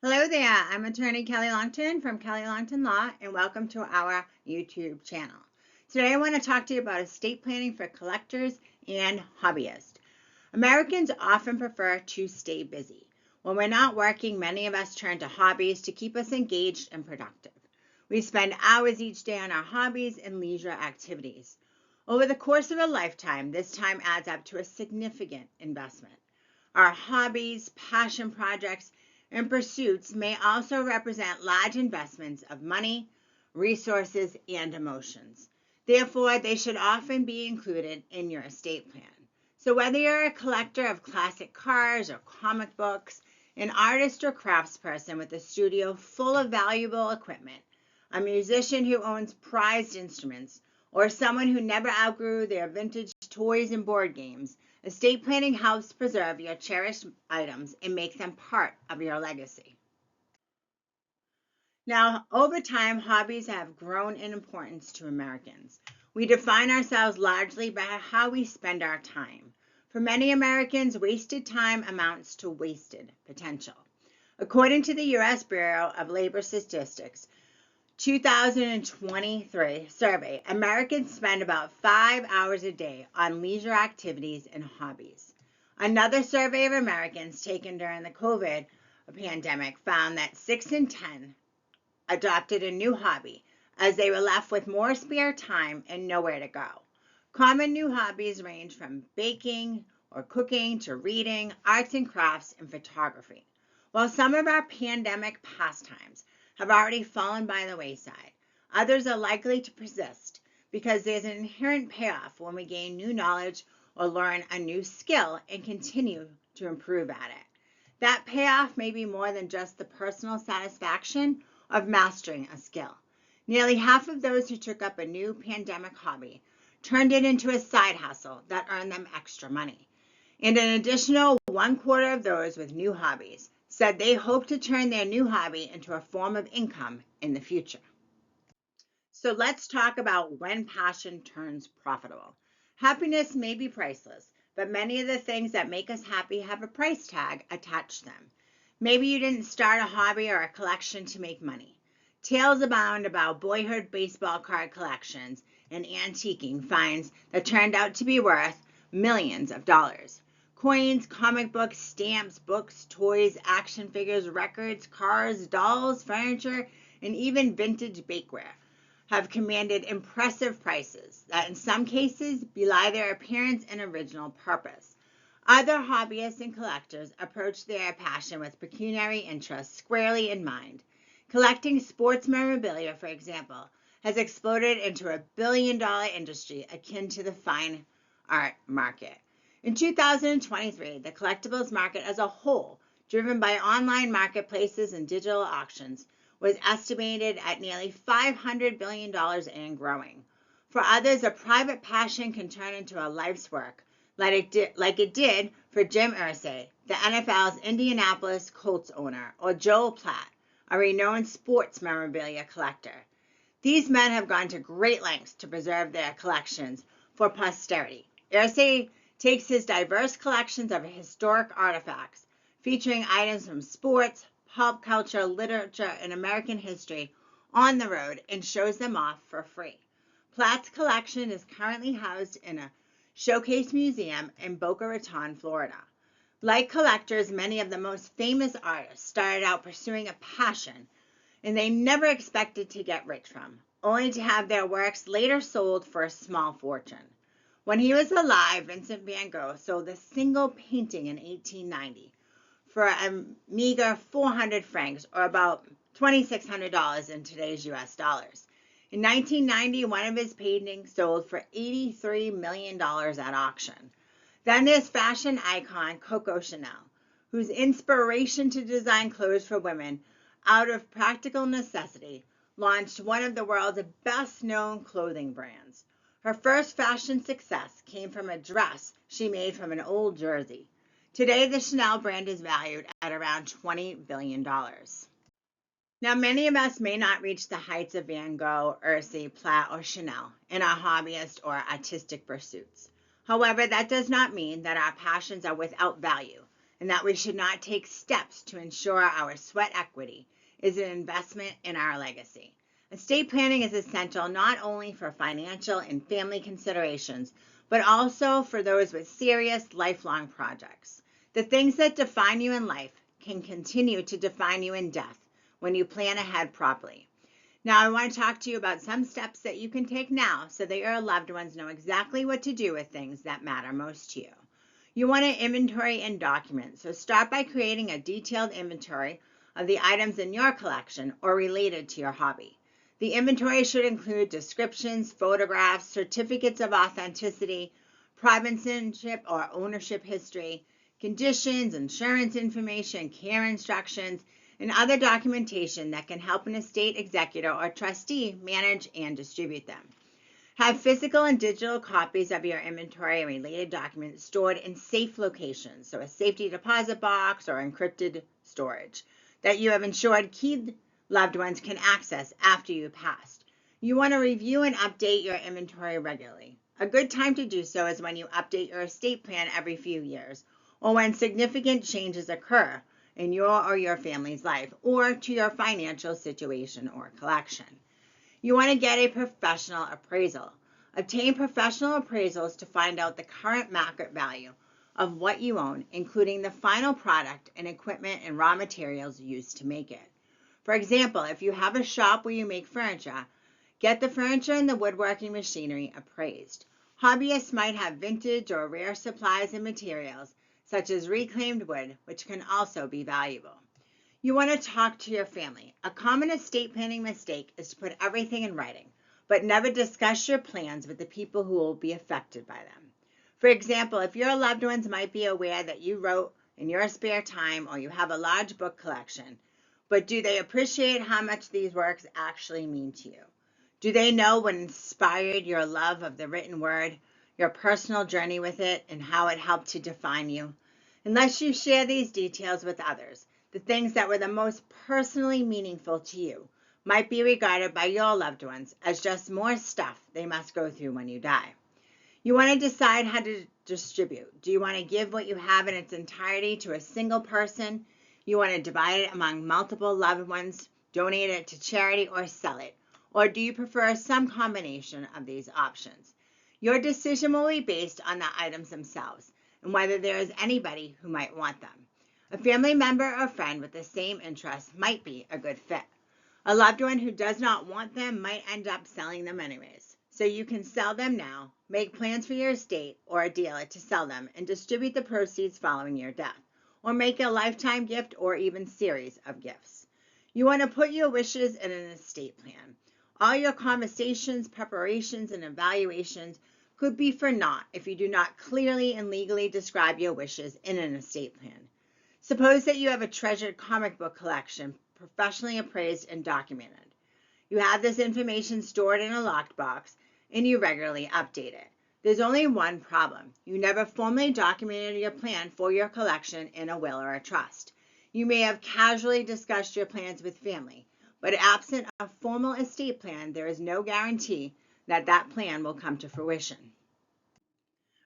Hello there, I'm attorney Kelly Longtin from Kelly Longtin Law, and welcome to our YouTube channel. Today I want to talk to you about estate planning for collectors and hobbyists. Americans often prefer to stay busy. When we're not working, many of us turn to hobbies to keep us engaged and productive. We spend hours each day on our hobbies and leisure activities. Over the course of a lifetime, this time adds up to a significant investment. Our hobbies, passion projects, and pursuits may also represent large investments of money, resources, and emotions. Therefore, they should often be included in your estate plan. So, whether you're a collector of classic cars or comic books, an artist or craftsperson with a studio full of valuable equipment, a musician who owns prized instruments, or someone who never outgrew their vintage toys and board games, estate planning helps preserve your cherished items and make them part of your legacy. Now, over time, hobbies have grown in importance to Americans. We define ourselves largely by how we spend our time. For many Americans, wasted time amounts to wasted potential. According to the U.S. Bureau of Labor Statistics, 2023 survey, Americans spend about 5 hours a day on leisure activities and hobbies. Another survey of Americans taken during the COVID pandemic found that 6 in 10 adopted a new hobby as they were left with more spare time and nowhere to go. Common new hobbies range from baking or cooking to reading, arts and crafts, and photography. While some of our pandemic pastimes have already fallen by the wayside, others are likely to persist because there's an inherent payoff when we gain new knowledge or learn a new skill and continue to improve at it. That payoff may be more than just the personal satisfaction of mastering a skill. Nearly half of those who took up a new pandemic hobby turned it into a side hustle that earned them extra money. And an additional 1/4 of those with new hobbies said they hope to turn their new hobby into a form of income in the future. So let's talk about when passion turns profitable. Happiness may be priceless, but many of the things that make us happy have a price tag attached to them. Maybe you didn't start a hobby or a collection to make money. Tales abound about boyhood baseball card collections and antiquing finds that turned out to be worth millions of dollars. Coins, comic books, stamps, books, toys, action figures, records, cars, dolls, furniture, and even vintage bakeware have commanded impressive prices that in some cases belie their appearance and original purpose. Other hobbyists and collectors approach their passion with pecuniary interests squarely in mind. Collecting sports memorabilia, for example, has exploded into a billion-dollar industry akin to the fine art market. In 2023, the collectibles market as a whole, driven by online marketplaces and digital auctions, was estimated at nearly $500 billion and growing. For others, a private passion can turn into a life's work, like it did for Jim Irsay, the NFL's Indianapolis Colts owner, or Joel Platt, a renowned sports memorabilia collector. These men have gone to great lengths to preserve their collections for posterity. Irsay takes his diverse collections of historic artifacts, featuring items from sports, pop culture, literature, and American history, on the road and shows them off for free. Platt's collection is currently housed in a showcase museum in Boca Raton, Florida. Like collectors, many of the most famous artists started out pursuing a passion and they never expected to get rich from, only to have their works later sold for a small fortune. When he was alive, Vincent van Gogh sold a single painting in 1890 for a meager 400 francs, or about $2,600 in today's US dollars. In 1990, one of his paintings sold for $83 million at auction. Then there's fashion icon Coco Chanel, whose inspiration to design clothes for women out of practical necessity launched one of the world's best-known clothing brands. Her first fashion success came from a dress she made from an old jersey. Today, the Chanel brand is valued at around $20 billion. Now, many of us may not reach the heights of Van Gogh, Irsay, Platt, or Chanel in our hobbyist or artistic pursuits. However, that does not mean that our passions are without value. and that we should not take steps to ensure our sweat equity is an investment in our legacy. Estate planning is essential not only for financial and family considerations, but also for those with serious lifelong projects. The things that define you in life can continue to define you in death when you plan ahead properly. Now, I want to talk to you about some steps that you can take now so that your loved ones know exactly what to do with things that matter most to you. You want to inventory and document, so start by creating a detailed inventory of the items in your collection or related to your hobby. The inventory should include descriptions, photographs, certificates of authenticity, privacyship or ownership history, conditions, insurance information, care instructions, and other documentation that can help an estate executor or trustee manage and distribute them. Have physical and digital copies of your inventory and related documents stored in safe locations, so a safety deposit box or encrypted storage, that you have ensured key loved ones can access after you passed. You want to review and update your inventory regularly. A good time to do so is when you update your estate plan every few years, or when significant changes occur in your or your family's life, or to your financial situation or collection. You want to get a professional appraisal. Obtain professional appraisals to find out the current market value of what you own, including the final product and equipment and raw materials used to make it. For example, if you have a shop where you make furniture, get the furniture and the woodworking machinery appraised. Hobbyists might have vintage or rare supplies and materials, such as reclaimed wood, which can also be valuable. You want to talk to your family. A common estate planning mistake is to put everything in writing, but never discuss your plans with the people who will be affected by them. For example, if your loved ones might be aware that you wrote in your spare time or you have a large book collection, but do they appreciate how much these works actually mean to you? Do they know what inspired your love of the written word, your personal journey with it, and how it helped to define you? Unless you share these details with others, the things that were the most personally meaningful to you might be regarded by your loved ones as just more stuff they must go through when you die. You want to decide how to distribute. Do you want to give what you have in its entirety to a single person? You want to divide it among multiple loved ones, donate it to charity, or sell it? Or do you prefer some combination of these options? Your decision will be based on the items themselves and whether there is anybody who might want them. A family member or friend with the same interests might be a good fit. A loved one who does not want them might end up selling them anyways. So you can sell them now, make plans for your estate or a dealer to sell them, and distribute the proceeds following your death, or make a lifetime gift or even series of gifts. You want to put your wishes in an estate plan. All your conversations, preparations, and evaluations could be for naught if you do not clearly and legally describe your wishes in an estate plan. Suppose that you have a treasured comic book collection, professionally appraised and documented. You have this information stored in a locked box, and you regularly update it. There's only one problem. You never formally documented your plan for your collection in a will or a trust. You may have casually discussed your plans with family, but absent a formal estate plan, there is no guarantee that that plan will come to fruition.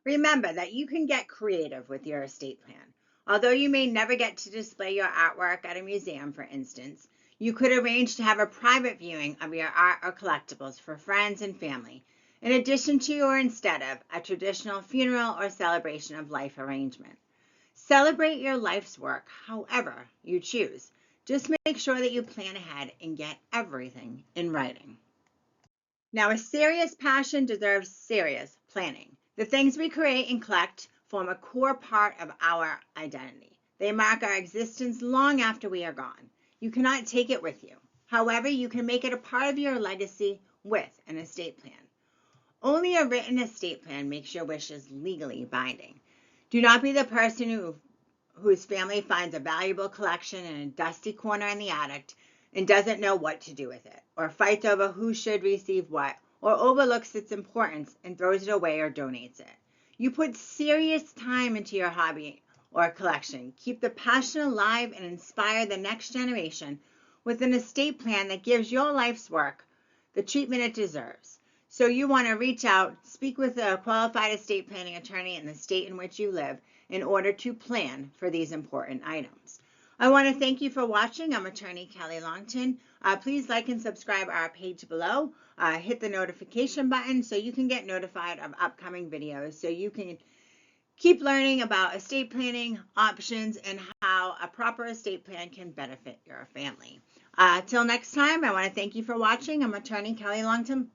Remember that you can get creative with your estate plan. Although you may never get to display your artwork at a museum, for instance, you could arrange to have a private viewing of your art or collectibles for friends and family, in addition to or instead of a traditional funeral or celebration of life arrangement. Celebrate your life's work however you choose. Just make sure that you plan ahead and get everything in writing. Now, a serious passion deserves serious planning. The things we create and collect form a core part of our identity. They mark our existence long after we are gone. You cannot take it with you. However, you can make it a part of your legacy with an estate plan. Only a written estate plan makes your wishes legally binding. Do not be the person whose family finds a valuable collection in a dusty corner in the attic and doesn't know what to do with it, or fights over who should receive what, or overlooks its importance and throws it away or donates it. You put serious time into your hobby or collection. Keep the passion alive and inspire the next generation with an estate plan that gives your life's work the treatment it deserves. So you want to reach out, speak with a qualified estate planning attorney in the state in which you live, in order to plan for these important items. I want to thank you for watching. I'm Attorney Kelly Longtin. Please like and subscribe our page below. Hit the notification button so you can get notified of upcoming videos, so you can keep learning about estate planning options and how a proper estate plan can benefit your family. Till next time, I want to thank you for watching. I'm Attorney Kelly Longtin.